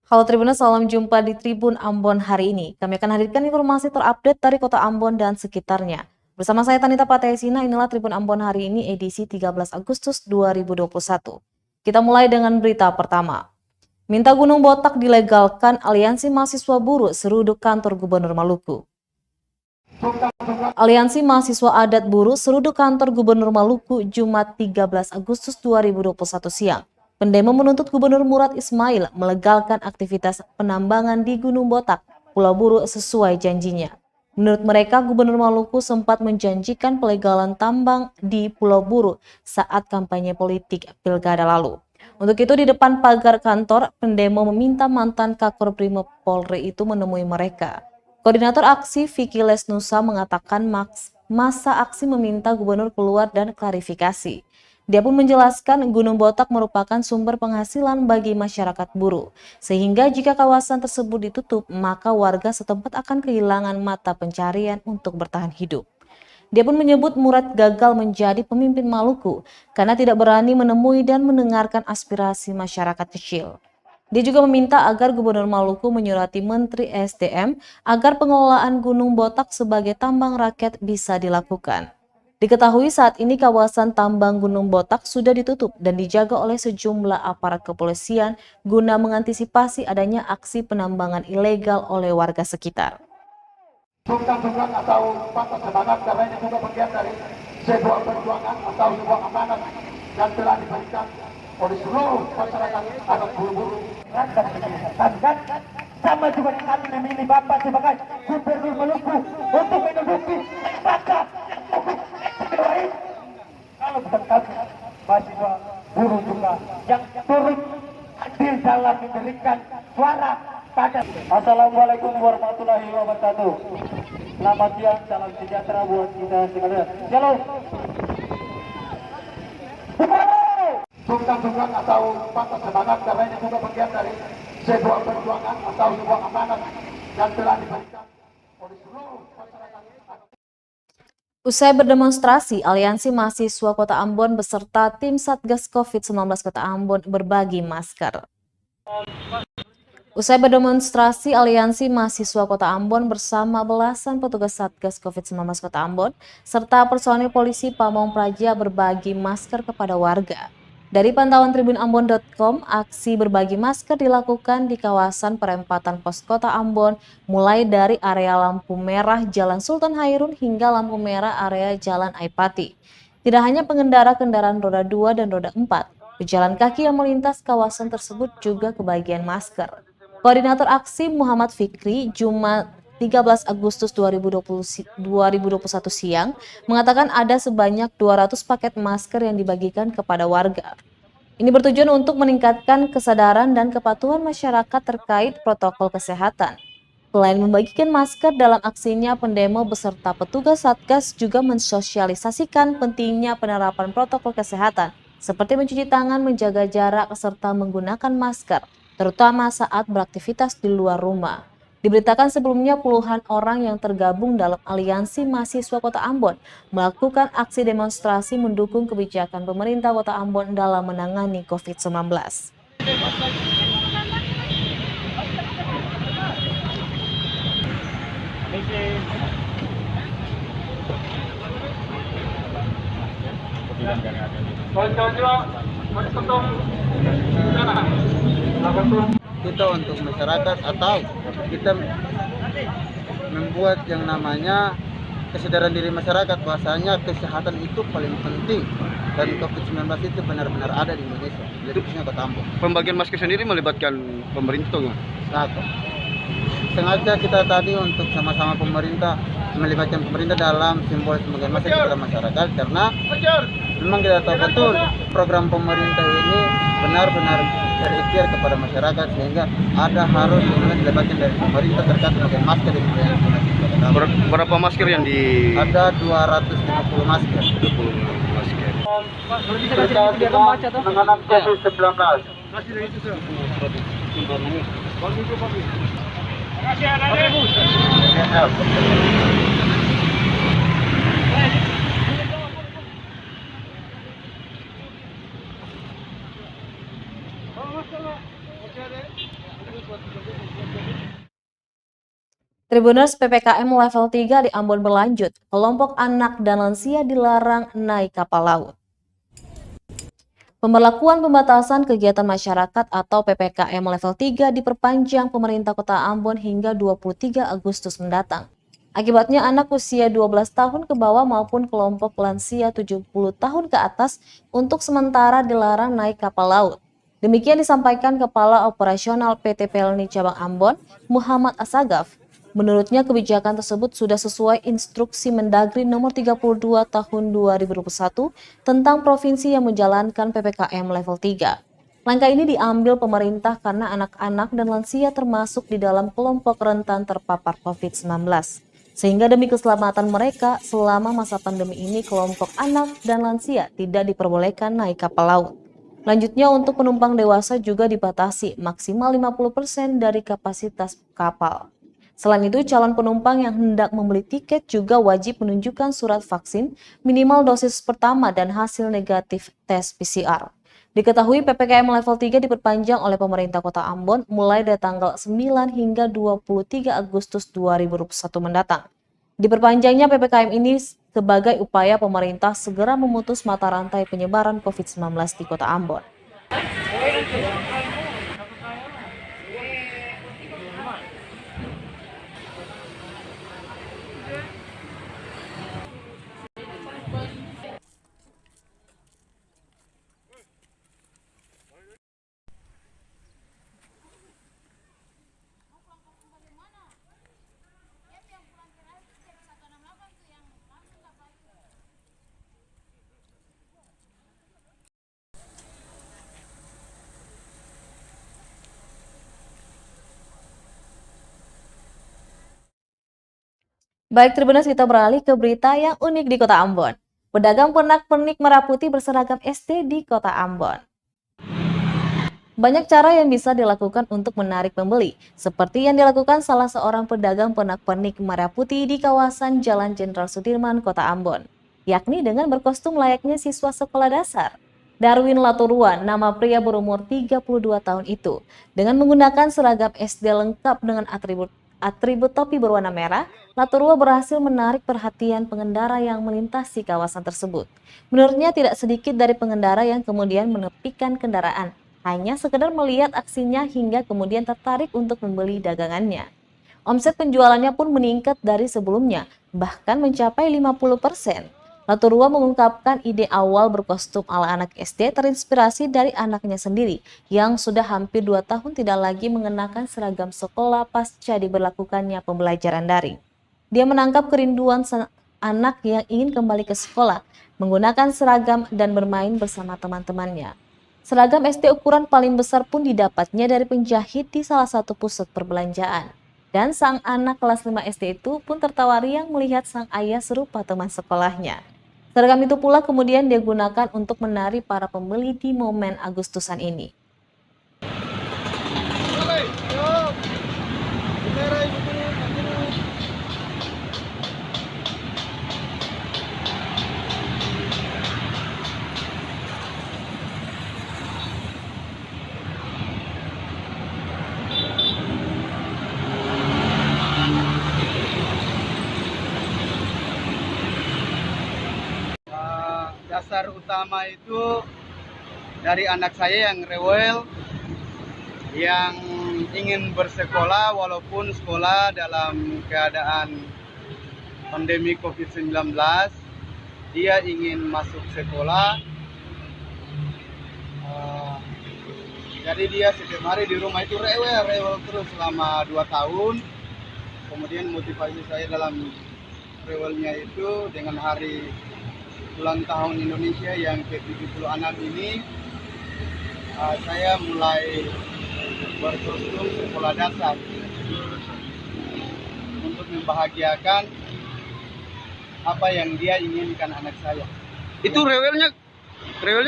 Halo Tribuners, salam jumpa di Tribun Ambon hari ini. Kami akan hadirkan informasi terupdate dari kota Ambon dan sekitarnya. Bersama saya Tanita Patesina, inilah Tribun Ambon hari ini edisi 13 Agustus 2021. Kita mulai dengan berita pertama. Minta Gunung Botak dilegalkan, Aliansi Mahasiswa Buruh seruduk kantor Gubernur Maluku. Aliansi Mahasiswa Adat Buruh seruduk kantor Gubernur Maluku Jumat 13 Agustus 2021 siang. Pendemo menuntut Gubernur Murad Ismail melegalkan aktivitas penambangan di Gunung Botak, Pulau Buru sesuai janjinya. Menurut mereka, Gubernur Maluku sempat menjanjikan pelegalan tambang di Pulau Buru saat kampanye politik Pilkada lalu. Untuk itu, di depan pagar kantor, pendemo meminta mantan Kakor Brimob Polri itu menemui mereka. Koordinator aksi Vicky Lesnusa mengatakan masa aksi meminta gubernur keluar dan klarifikasi. Dia pun menjelaskan Gunung Botak merupakan sumber penghasilan bagi masyarakat buruh, sehingga jika kawasan tersebut ditutup, maka warga setempat akan kehilangan mata pencarian untuk bertahan hidup. Dia pun menyebut Murad gagal menjadi pemimpin Maluku karena tidak berani menemui dan mendengarkan aspirasi masyarakat kecil. Dia juga meminta agar Gubernur Maluku menyurati Menteri SDM agar pengelolaan Gunung Botak sebagai tambang rakyat bisa dilakukan. Diketahui saat ini kawasan tambang Gunung Botak sudah ditutup dan dijaga oleh sejumlah aparat kepolisian guna mengantisipasi adanya aksi penambangan ilegal oleh warga sekitar. Bukan atau patah semangat karena ini juga bagian dari sebuah perjuangan atau sebuah amanat yang telah diberikan oleh seluruh masyarakat adat buru-buru. Dan sama juga kami memilih Bapak sebagai Gubernur Maluku untuk menduduki bakat kalau bukan kami mahasiswa buruh juga yang turut hadir dalam memberikan suara pada. Assalamualaikum warahmatullahi wabarakatuh. Selamat siang, salam sejahtera buat kita sekalian. Shalom. Bukan atau patah semangat karena ini juga bagian dari sebuah perjuangan atau sebuah amanat yang telah diberikan oleh seluruh masyarakat. Usai berdemonstrasi, Aliansi Mahasiswa Kota Ambon beserta tim Satgas COVID-19 Kota Ambon berbagi masker. Usai berdemonstrasi, Aliansi Mahasiswa Kota Ambon bersama belasan petugas Satgas COVID-19 Kota Ambon serta personil polisi Pamong Praja berbagi masker kepada warga. Dari pantauan tribunambon.com, aksi berbagi masker dilakukan di kawasan perempatan pos Kota Ambon, mulai dari area lampu merah Jalan Sultan Hairun hingga lampu merah area Jalan Aipati. Tidak hanya pengendara kendaraan roda 2 dan roda 4, pejalan kaki yang melintas kawasan tersebut juga kebagian masker. Koordinator aksi Muhammad Fikri, Jumat 13 Agustus 2021 siang, mengatakan ada sebanyak 200 paket masker yang dibagikan kepada warga. Ini bertujuan untuk meningkatkan kesadaran dan kepatuhan masyarakat terkait protokol kesehatan. Selain membagikan masker dalam aksinya, pendemo beserta petugas Satgas juga mensosialisasikan pentingnya penerapan protokol kesehatan, seperti mencuci tangan, menjaga jarak, serta menggunakan masker, terutama saat beraktivitas di luar rumah. Diberitakan sebelumnya puluhan orang yang tergabung dalam Aliansi Mahasiswa Kota Ambon melakukan aksi demonstrasi mendukung kebijakan pemerintah Kota Ambon dalam menangani COVID-19. Kita untuk masyarakat atau kita membuat yang namanya kesadaran diri masyarakat bahwasanya kesehatan itu paling penting dan COVID-19 itu benar-benar ada di Indonesia. Jadi khususnya Kota Ambon. Pembagian masker sendiri melibatkan pemerintah gimana? Satu. Sengaja kita tadi untuk sama-sama pemerintah melibatkan pemerintah dalam simbol pembagian masker kepada masyarakat karena memang kita tahu betul program pemerintah ini benar-benar berikhtiar kepada masyarakat sehingga ada harus yang dilibatkan dari pemerintah terkait pembagian masker di Berapa masker yang di? Ada 250 masker. 20 masker. Penanganan COVID-19. Tribuners PPKM level 3 di Ambon berlanjut. Kelompok anak dan lansia dilarang naik kapal laut. Pemberlakuan pembatasan kegiatan masyarakat atau PPKM level 3 diperpanjang pemerintah Kota Ambon hingga 23 Agustus mendatang. Akibatnya anak usia 12 tahun ke bawah maupun kelompok lansia 70 tahun ke atas untuk sementara dilarang naik kapal laut. Demikian disampaikan Kepala Operasional PT Pelni Cabang Ambon, Muhammad Asagaf. Menurutnya kebijakan tersebut sudah sesuai instruksi Mendagri nomor 32 tahun 2021 tentang provinsi yang menjalankan PPKM level 3. Langkah ini diambil pemerintah karena anak-anak dan lansia termasuk di dalam kelompok rentan terpapar COVID-19. Sehingga demi keselamatan mereka selama masa pandemi ini kelompok anak dan lansia tidak diperbolehkan naik kapal laut. Lanjutnya untuk penumpang dewasa juga dibatasi maksimal 50% dari kapasitas kapal. Selain itu, calon penumpang yang hendak membeli tiket juga wajib menunjukkan surat vaksin, minimal dosis pertama dan hasil negatif tes PCR. Diketahui PPKM level 3 diperpanjang oleh pemerintah Kota Ambon mulai dari tanggal 9 hingga 23 Agustus 2021 mendatang. Diperpanjangnya PPKM ini sebagai upaya pemerintah segera memutus mata rantai penyebaran COVID-19 di Kota Ambon. Baik, Tribuners, kita beralih ke berita yang unik di Kota Ambon. Pedagang pernak-pernik merah putih berseragam SD di Kota Ambon. Banyak cara yang bisa dilakukan untuk menarik pembeli, seperti yang dilakukan salah seorang pedagang pernak-pernik merah putih di kawasan Jalan Jenderal Sudirman, Kota Ambon, yakni dengan berkostum layaknya siswa sekolah dasar. Darwin Laturuan, nama pria berumur 32 tahun itu, dengan menggunakan seragam SD lengkap dengan atribut topi berwarna merah, Laturua berhasil menarik perhatian pengendara yang melintasi kawasan tersebut. Menurutnya tidak sedikit dari pengendara yang kemudian menepikan kendaraan, hanya sekedar melihat aksinya hingga kemudian tertarik untuk membeli dagangannya. Omset penjualannya pun meningkat dari sebelumnya, bahkan mencapai 50%. Laturua mengungkapkan ide awal berkostum ala anak SD terinspirasi dari anaknya sendiri yang sudah hampir 2 tahun tidak lagi mengenakan seragam sekolah pasca diberlakukannya pembelajaran daring. Dia menangkap kerinduan anak yang ingin kembali ke sekolah, menggunakan seragam dan bermain bersama teman-temannya. Seragam SD ukuran paling besar pun didapatnya dari penjahit di salah satu pusat perbelanjaan. Dan sang anak kelas 5 SD itu pun tertawa riang melihat sang ayah serupa teman sekolahnya. Seragam itu pula kemudian dia gunakan untuk menari para pembeli di momen Agustusan ini. Dasar utama itu dari anak saya yang rewel, yang ingin bersekolah walaupun sekolah dalam keadaan pandemi COVID-19. Dia ingin masuk sekolah, jadi dia setiap hari di rumah itu rewel terus selama 2 tahun. Kemudian motivasi saya dalam rewelnya itu dengan hari ulang tahun Indonesia yang ke-76 ini, saya mulai berkostum sekolah dasar untuk membahagiakan apa yang dia inginkan anak saya. Itu rewelnya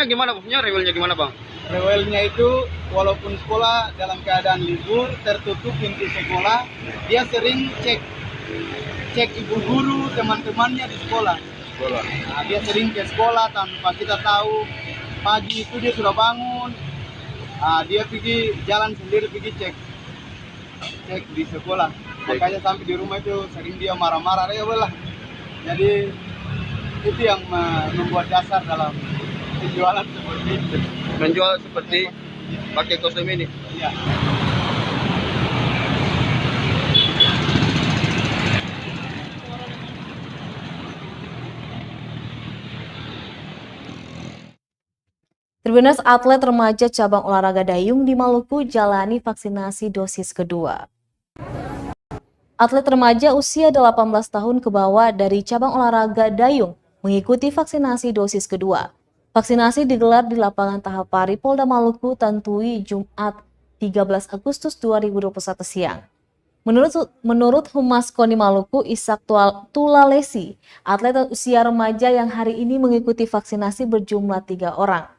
gimana? Maksudnya rewelnya gimana, Bang? Rewelnya itu walaupun sekolah dalam keadaan libur, tertutup pintu sekolah, dia sering cek ibu guru, teman-temannya di sekolah. Nah, dia sering ke sekolah tanpa kita tahu. Pagi itu dia sudah bangun, dia pergi jalan sendiri, pergi cek di sekolah. makanya sampai di rumah itu sering dia marah-marah ya lah. Jadi itu yang membuat dasar dalam penjualan seperti itu. Menjual seperti pakai kostum ini. Iya. Tribuners atlet remaja cabang olahraga dayung di Maluku jalani vaksinasi dosis kedua. Atlet remaja usia 18 tahun ke bawah dari cabang olahraga dayung mengikuti vaksinasi dosis kedua. Vaksinasi digelar di lapangan Tahapari, Polda Maluku, Tantui, Jumat 13 Agustus 2021 siang. Menurut Humas KONI Maluku, Ishak Tulalesi, atlet usia remaja yang hari ini mengikuti vaksinasi berjumlah 3 orang.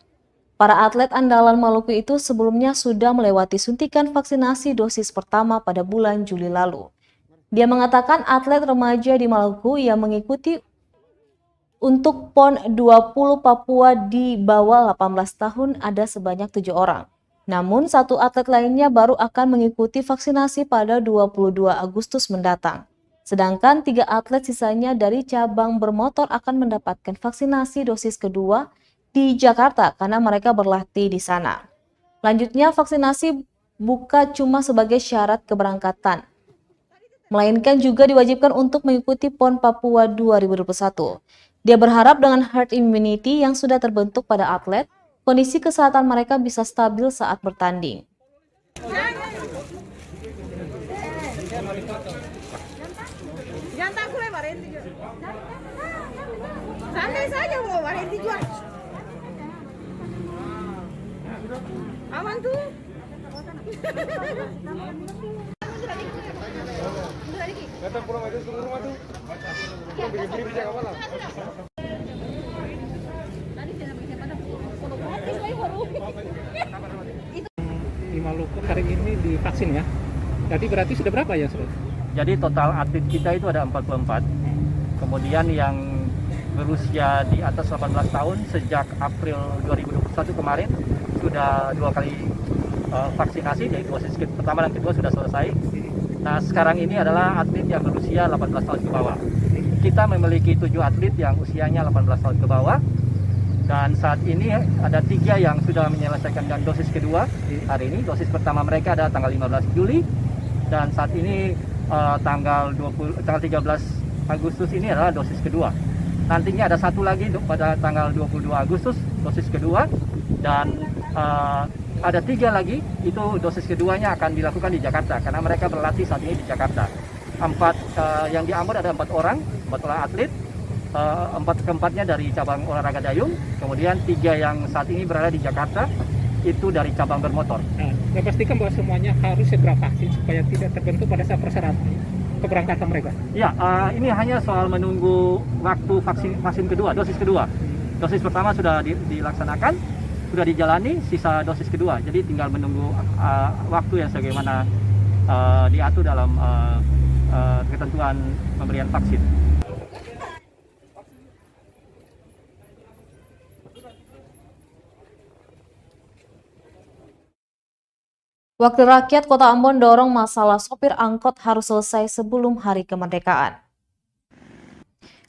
Para atlet andalan Maluku itu sebelumnya sudah melewati suntikan vaksinasi dosis pertama pada bulan Juli lalu. Dia mengatakan atlet remaja di Maluku yang mengikuti untuk PON 20 Papua di bawah 18 tahun ada sebanyak 7 orang. Namun satu atlet lainnya baru akan mengikuti vaksinasi pada 22 Agustus mendatang. Sedangkan 3 atlet sisanya dari cabang bermotor akan mendapatkan vaksinasi dosis kedua di Jakarta karena mereka berlatih di sana. Lanjutnya, vaksinasi bukan cuma sebagai syarat keberangkatan, melainkan juga diwajibkan untuk mengikuti PON Papua 2021. Dia berharap dengan herd immunity yang sudah terbentuk pada atlet, kondisi kesehatan mereka bisa stabil saat bertanding. Jangan takut ya, Barenti. Santai saja, Bu. Barenti jual. Aman tuh. Datang pulang itu ke rumah tuh. Beli-beli bisa apa lah. Di Maluku hari ini divaksin ya. Jadi berarti sudah berapa ya, Sobat? Jadi total atlet kita itu ada 44. Kemudian yang berusia di atas 18 tahun sejak April 2021 kemarin sudah 2 kali vaksinasi, yaitu dosis pertama dan kedua sudah selesai. Nah, sekarang ini adalah atlet yang berusia 18 tahun ke bawah. Kita memiliki 7 atlet yang usianya 18 tahun ke bawah. Dan saat ini ada 3 yang sudah menyelesaikan dan dosis kedua hari ini. Dosis pertama mereka ada tanggal 15 Juli. Dan saat ini tanggal 13 Agustus ini adalah dosis kedua. Nantinya ada 1 lagi pada tanggal 22 Agustus dosis kedua. Dan ada 3 lagi, itu dosis keduanya akan dilakukan di Jakarta karena mereka berlatih saat ini di Jakarta. Yang di Ambon ada 4 orang atlet, 4 keempatnya dari cabang olahraga dayung, kemudian 3 yang saat ini berada di Jakarta itu dari cabang bermotor. Nah, pastikan bahwa semuanya harus segera vaksin supaya tidak terbentuk pada saat persyaratan keberangkatan mereka. Ya, ini hanya soal menunggu waktu vaksin kedua, dosis kedua. Dosis pertama sudah dilaksanakan, sudah dijalani, sisa dosis kedua. Jadi tinggal menunggu waktu yang sebagaimana diatur dalam ketentuan pemberian vaksin. Wakil Rakyat Kota Ambon dorong masalah sopir angkot harus selesai sebelum hari kemerdekaan.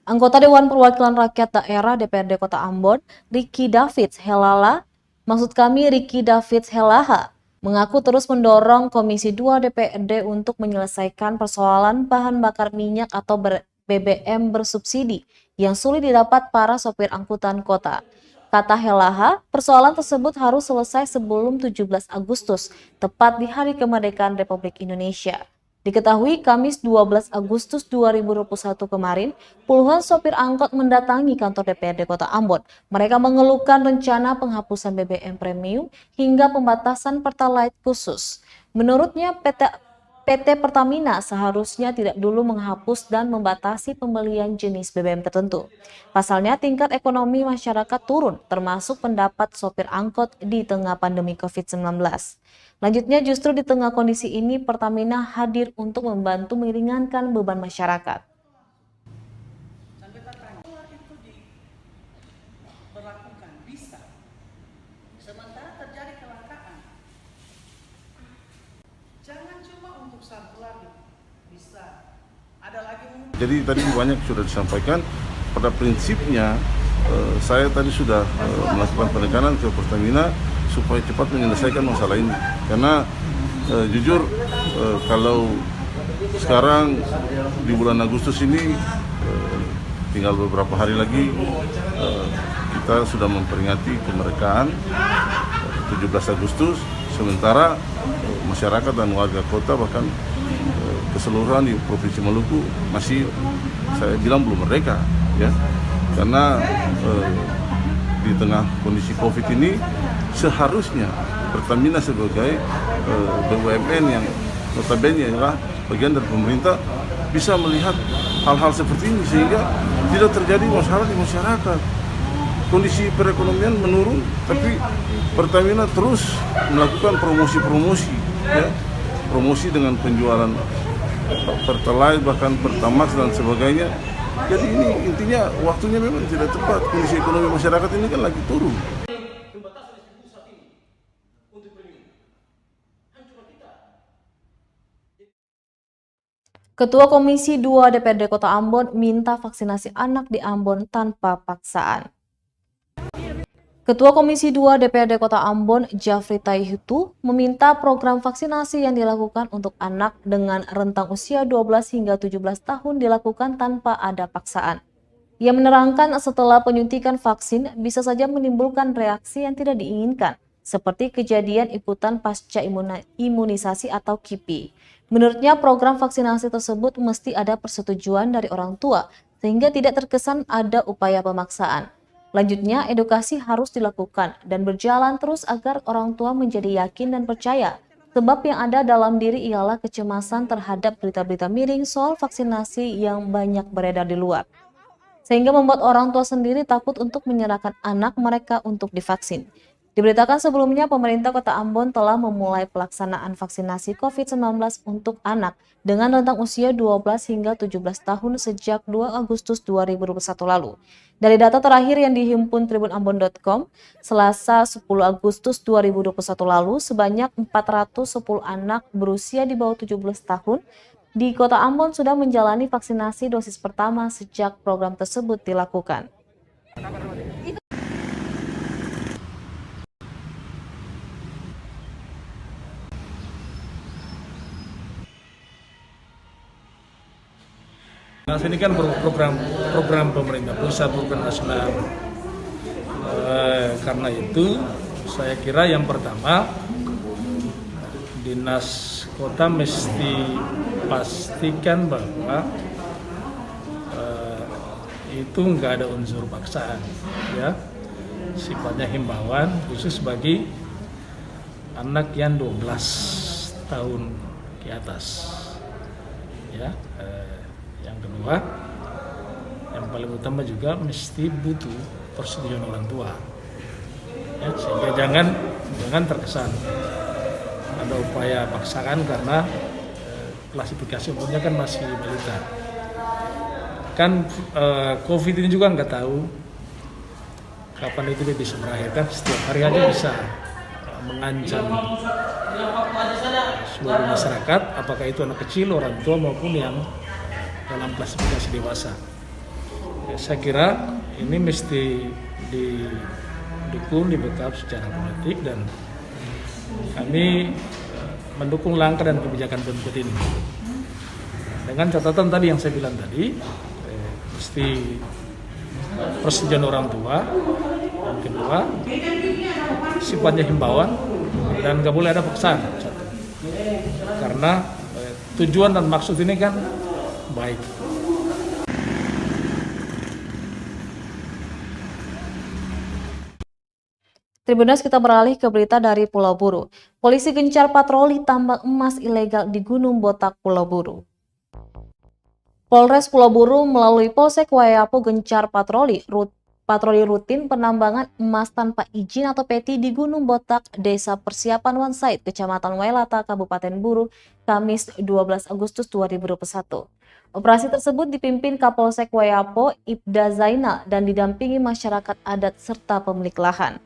Anggota Dewan Perwakilan Rakyat Daerah DPRD Kota Ambon, Ricky Davids Helaha, mengaku terus mendorong Komisi 2 DPRD untuk menyelesaikan persoalan bahan bakar minyak atau BBM bersubsidi yang sulit didapat para sopir angkutan kota. Kata Helaha, persoalan tersebut harus selesai sebelum 17 Agustus, tepat di Hari Kemerdekaan Republik Indonesia. Diketahui Kamis 12 Agustus 2021 kemarin, puluhan sopir angkot mendatangi kantor DPRD Kota Ambon. Mereka mengeluhkan rencana penghapusan BBM premium hingga pembatasan Pertalite khusus. Menurutnya, PT Pertamina seharusnya tidak dulu menghapus dan membatasi pembelian jenis BBM tertentu. Pasalnya, tingkat ekonomi masyarakat turun, termasuk pendapat sopir angkot di tengah pandemi COVID-19. Lanjutnya, justru di tengah kondisi ini, Pertamina hadir untuk membantu meringankan beban masyarakat. Berlakukan bisa, sementara terjadi kelangkaan. Jangan cuma untuk satu lagi, bisa Jadi tadi banyak sudah disampaikan, pada prinsipnya saya tadi sudah melakukan penekanan ke Pertamina supaya cepat menyelesaikan masalah ini. Karena jujur kalau sekarang di bulan Agustus ini tinggal beberapa hari lagi kita sudah memperingati kemerdekaan 17 Agustus, sementara masyarakat dan warga kota bahkan keseluruhan di Provinsi Maluku masih saya bilang belum merdeka, ya, karena di tengah kondisi COVID ini seharusnya Pertamina sebagai BUMN yang notabene adalah bagian dari pemerintah bisa melihat hal-hal seperti ini sehingga tidak terjadi masalah di masyarakat. Kondisi perekonomian menurun, tapi Pertamina terus melakukan promosi-promosi, ya, promosi dengan penjualan Pertalite bahkan Pertamax dan sebagainya. Jadi ini intinya waktunya memang tidak tepat. Kondisi ekonomi masyarakat ini kan lagi turun. Ketua Komisi 2 DPRD Kota Ambon minta vaksinasi anak di Ambon tanpa paksaan. Ketua Komisi 2 DPRD Kota Ambon, Jafri Taihutu, meminta program vaksinasi yang dilakukan untuk anak dengan rentang usia 12 hingga 17 tahun dilakukan tanpa ada paksaan. Ia menerangkan setelah penyuntikan vaksin bisa saja menimbulkan reaksi yang tidak diinginkan, seperti kejadian ikutan pasca imunisasi atau KIPI. Menurutnya program vaksinasi tersebut mesti ada persetujuan dari orang tua, sehingga tidak terkesan ada upaya pemaksaan. Lanjutnya, edukasi harus dilakukan dan berjalan terus agar orang tua menjadi yakin dan percaya. Sebab yang ada dalam diri ialah kecemasan terhadap berita-berita miring soal vaksinasi yang banyak beredar di luar. Sehingga membuat orang tua sendiri takut untuk menyerahkan anak mereka untuk divaksin. Diberitakan sebelumnya, pemerintah Kota Ambon telah memulai pelaksanaan vaksinasi COVID-19 untuk anak dengan rentang usia 12 hingga 17 tahun sejak 2 Agustus 2021 lalu. Dari data terakhir yang dihimpun tribunambon.com, Selasa 10 Agustus 2021 lalu, sebanyak 410 anak berusia di bawah 17 tahun di Kota Ambon sudah menjalani vaksinasi dosis pertama sejak program tersebut dilakukan. Ini kan program pemerintah pusat, program nasional. Karena itu saya kira yang pertama dinas kota mesti pastikan bahwa itu nggak ada unsur paksaan, ya, sifatnya himbauan khusus bagi anak yang 12 tahun ke atas, ya. Yang kedua, yang paling utama juga mesti butuh persetujuan orang tua, ya, sehingga jangan terkesan ada upaya paksaan karena klasifikasi umurnya kan masih balita. Kan COVID ini juga nggak tahu kapan itu dia bisa berakhir, kan setiap hari aja bisa mengancam seluruh masyarakat, apakah itu anak kecil, orang tua maupun yang dalam klasifikasi dewasa. Saya kira ini mesti didukung, di-backup secara politik, dan kami mendukung langkah dan kebijakan Pemkot ini. Dengan catatan tadi yang saya bilang tadi, mesti persetujuan orang tua, dan kedua sifatnya himbauan dan nggak boleh ada paksaan. Karena tujuan dan maksud ini kan baik. Tribunnews, kita beralih ke berita dari Pulau Buru. Polisi gencar patroli tambang emas ilegal di Gunung Botak, Pulau Buru. Polres Pulau Buru melalui Polsek Wayapo gencar patroli rutin penambangan emas tanpa izin atau peti di Gunung Botak, Desa Persiapan Wansait, Kecamatan Wailata, Kabupaten Buru, Kamis 12 Agustus 2021. Operasi tersebut dipimpin Kapolsek Wayapo, Ibda Zainal, dan didampingi masyarakat adat serta pemilik lahan.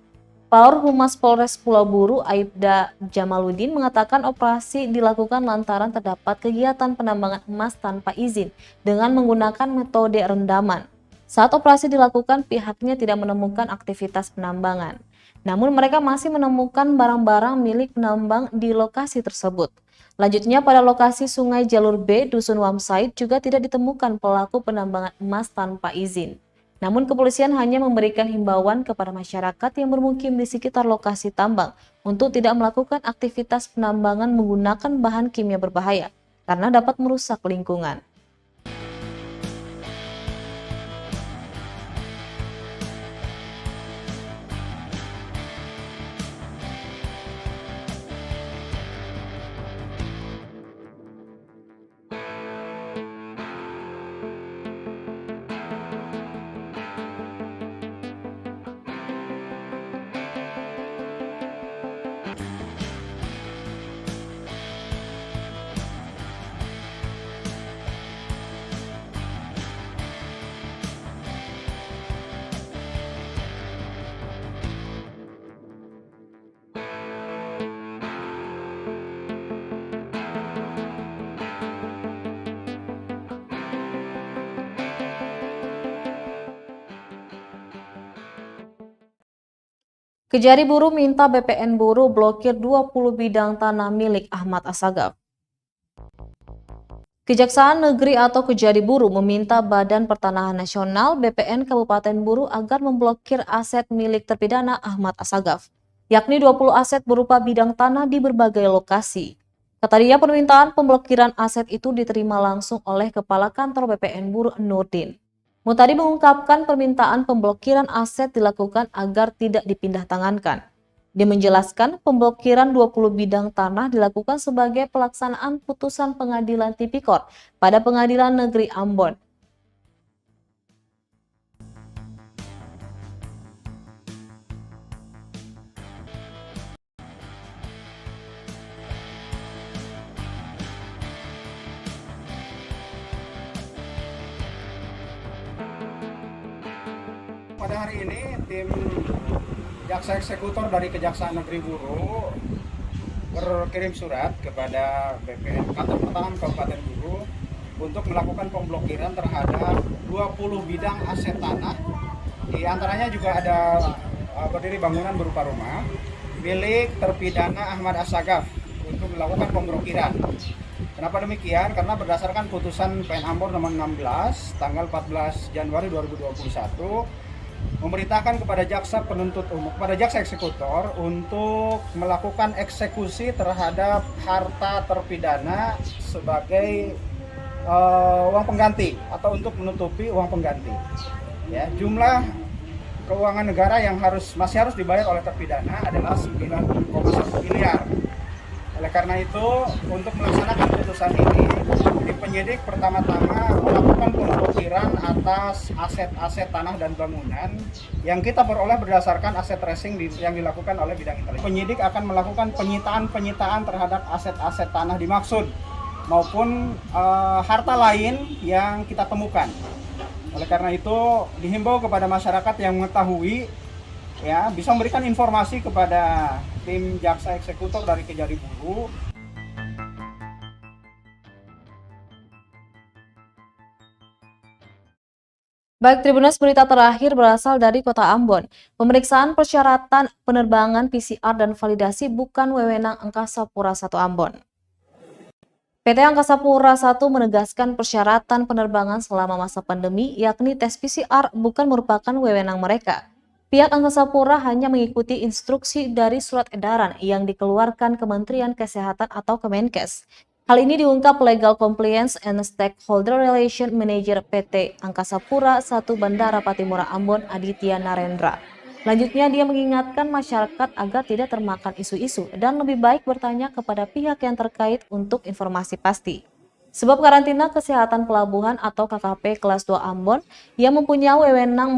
Kepala Humas Polres Pulau Buru, Aibda Jamaluddin, mengatakan operasi dilakukan lantaran terdapat kegiatan penambangan emas tanpa izin dengan menggunakan metode rendaman. Saat operasi dilakukan, pihaknya tidak menemukan aktivitas penambangan. Namun mereka masih menemukan barang-barang milik penambang di lokasi tersebut. Lanjutnya, pada lokasi Sungai Jalur B, Dusun Wamsaid juga tidak ditemukan pelaku penambangan emas tanpa izin. Namun kepolisian hanya memberikan himbauan kepada masyarakat yang bermukim di sekitar lokasi tambang untuk tidak melakukan aktivitas penambangan menggunakan bahan kimia berbahaya karena dapat merusak lingkungan. Kejari Buruh minta BPN Buruh blokir 20 bidang tanah milik Ahmad Assagaf. Kejaksaan Negeri atau Kejari Buruh meminta Badan Pertanahan Nasional BPN Kabupaten Buruh agar memblokir aset milik terpidana Ahmad Assagaf, yakni 20 aset berupa bidang tanah di berbagai lokasi. Kata dia, permintaan pemblokiran aset itu diterima langsung oleh Kepala Kantor BPN Buruh Nurdin. Mutadi mengungkapkan permintaan pemblokiran aset dilakukan agar tidak dipindah tangankan. Dia menjelaskan pemblokiran 20 bidang tanah dilakukan sebagai pelaksanaan putusan pengadilan tipikor pada Pengadilan Negeri Ambon. Pada hari ini, tim jaksa eksekutor dari Kejaksaan Negeri Buruh berkirim surat kepada BPN Kantor Pertanahan Kabupaten Buruh untuk melakukan pemblokiran terhadap 20 bidang aset tanah. Di antaranya juga ada berdiri bangunan berupa rumah milik terpidana Ahmad Assagaf untuk melakukan pemblokiran. Kenapa demikian? Karena berdasarkan putusan PN Ambon nomor 16 tanggal 14 Januari 2021 memerintahkan kepada jaksa penuntut umum, kepada jaksa eksekutor untuk melakukan eksekusi terhadap harta terpidana sebagai uang pengganti atau untuk menutupi uang pengganti. Ya, jumlah keuangan negara yang masih harus dibayar oleh terpidana adalah 9,1 miliar. Oleh karena itu, untuk melaksanakan putusan ini, tim penyidik pertama-tama melakukan pemblokiran atas aset-aset tanah dan bangunan yang kita peroleh berdasarkan aset tracing yang dilakukan oleh bidang intelijen. Penyidik akan melakukan penyitaan terhadap aset-aset tanah dimaksud maupun harta lain yang kita temukan. Oleh karena itu, dihimbau kepada masyarakat yang mengetahui ya bisa memberikan informasi kepada tim jaksa eksekutor dari Kejari Buruh. Baik, Tribunnews, berita terakhir berasal dari Kota Ambon. Pemeriksaan persyaratan penerbangan PCR dan validasi bukan wewenang Angkasa Pura I Ambon. PT Angkasa Pura I menegaskan persyaratan penerbangan selama masa pandemi, yakni tes PCR, bukan merupakan wewenang mereka. Pihak Angkasa Pura hanya mengikuti instruksi dari surat edaran yang dikeluarkan Kementerian Kesehatan atau Kemenkes. Hal ini diungkap Legal Compliance and Stakeholder Relation Manager PT Angkasa Pura I Bandara Patimura Ambon, Aditya Narendra. Lanjutnya, dia mengingatkan masyarakat agar tidak termakan isu-isu dan lebih baik bertanya kepada pihak yang terkait untuk informasi pasti. Sebab karantina kesehatan pelabuhan atau KKP kelas 2 Ambon yang mempunyai wewenang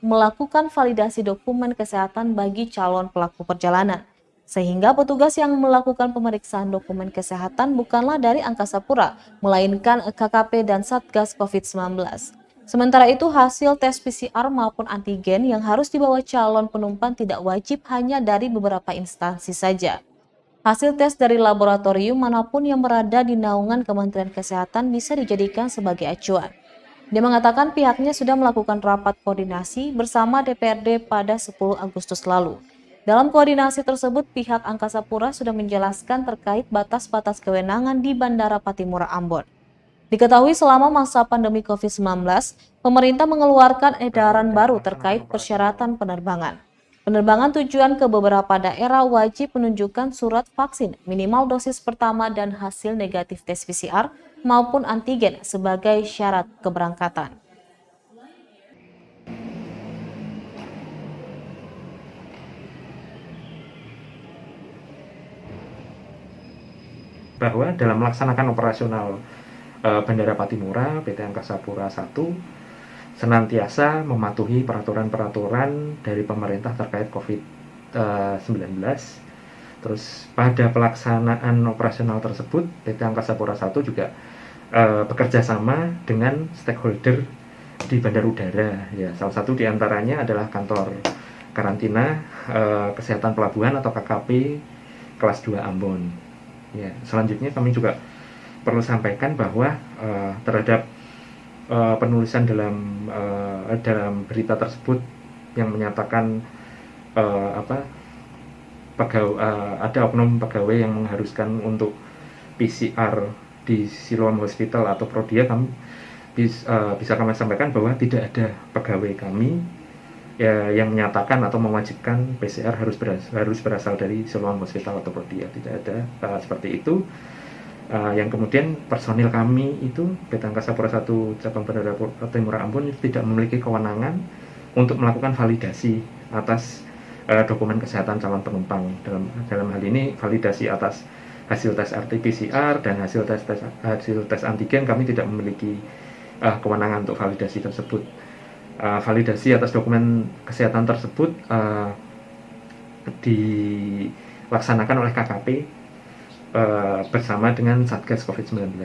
melakukan validasi dokumen kesehatan bagi calon pelaku perjalanan. Sehingga petugas yang melakukan pemeriksaan dokumen kesehatan bukanlah dari Angkasa Pura, melainkan KKP dan Satgas COVID-19. Sementara itu, hasil tes PCR maupun antigen yang harus dibawa calon penumpang tidak wajib hanya dari beberapa instansi saja. Hasil tes dari laboratorium manapun yang berada di naungan Kementerian Kesehatan bisa dijadikan sebagai acuan. Dia mengatakan pihaknya sudah melakukan rapat koordinasi bersama DPRD pada 10 Agustus lalu. Dalam koordinasi tersebut, pihak Angkasa Pura sudah menjelaskan terkait batas-batas kewenangan di Bandara Pattimura Ambon. Diketahui selama masa pandemi COVID-19, pemerintah mengeluarkan edaran baru terkait persyaratan penerbangan. Penerbangan tujuan ke beberapa daerah wajib menunjukkan surat vaksin minimal dosis pertama dan hasil negatif tes PCR maupun antigen sebagai syarat keberangkatan. Bahwa dalam melaksanakan operasional Bandara Pattimura, PT Angkasa Pura I senantiasa mematuhi peraturan-peraturan dari pemerintah terkait COVID-19. Terus pada pelaksanaan operasional tersebut, PT Angkasa Pura I juga bekerja sama dengan stakeholder di bandar udara. Ya, salah satu diantaranya adalah kantor karantina kesehatan pelabuhan atau KKP kelas 2 Ambon. Ya, selanjutnya kami juga perlu sampaikan bahwa terhadap penulisan dalam berita tersebut yang menyatakan ada oknum pegawai yang mengharuskan untuk PCR di Siloam Hospital atau Prodia, kami bisa kami sampaikan bahwa tidak ada pegawai kami yang menyatakan atau mewajibkan PCR harus berasal dari Siloam Hospital atau Prodia. Tidak ada seperti itu. Yang kemudian personil kami itu PT Angkasa Pura I Cabang Bandara Pattimura Ambon itu tidak memiliki kewenangan untuk melakukan validasi atas dokumen kesehatan calon penumpang. Dalam hal ini validasi atas hasil tes RT-PCR dan hasil tes antigen, kami tidak memiliki kewenangan untuk validasi tersebut. Validasi atas dokumen kesehatan tersebut dilaksanakan oleh KKP bersama dengan Satgas COVID-19.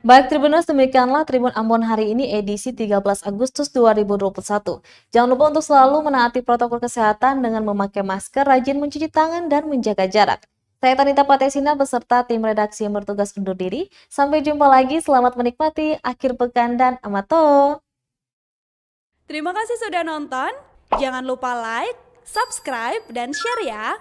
Baik Tribuners, demikianlah Tribun Ambon hari ini edisi 13 Agustus 2021. Jangan lupa untuk selalu menaati protokol kesehatan dengan memakai masker, rajin mencuci tangan, dan menjaga jarak. Saya Tanita Patesina beserta tim redaksi yang bertugas undur diri. Sampai jumpa lagi, selamat menikmati akhir pekan dan amato. Terima kasih sudah nonton. Jangan lupa like, subscribe, dan share ya.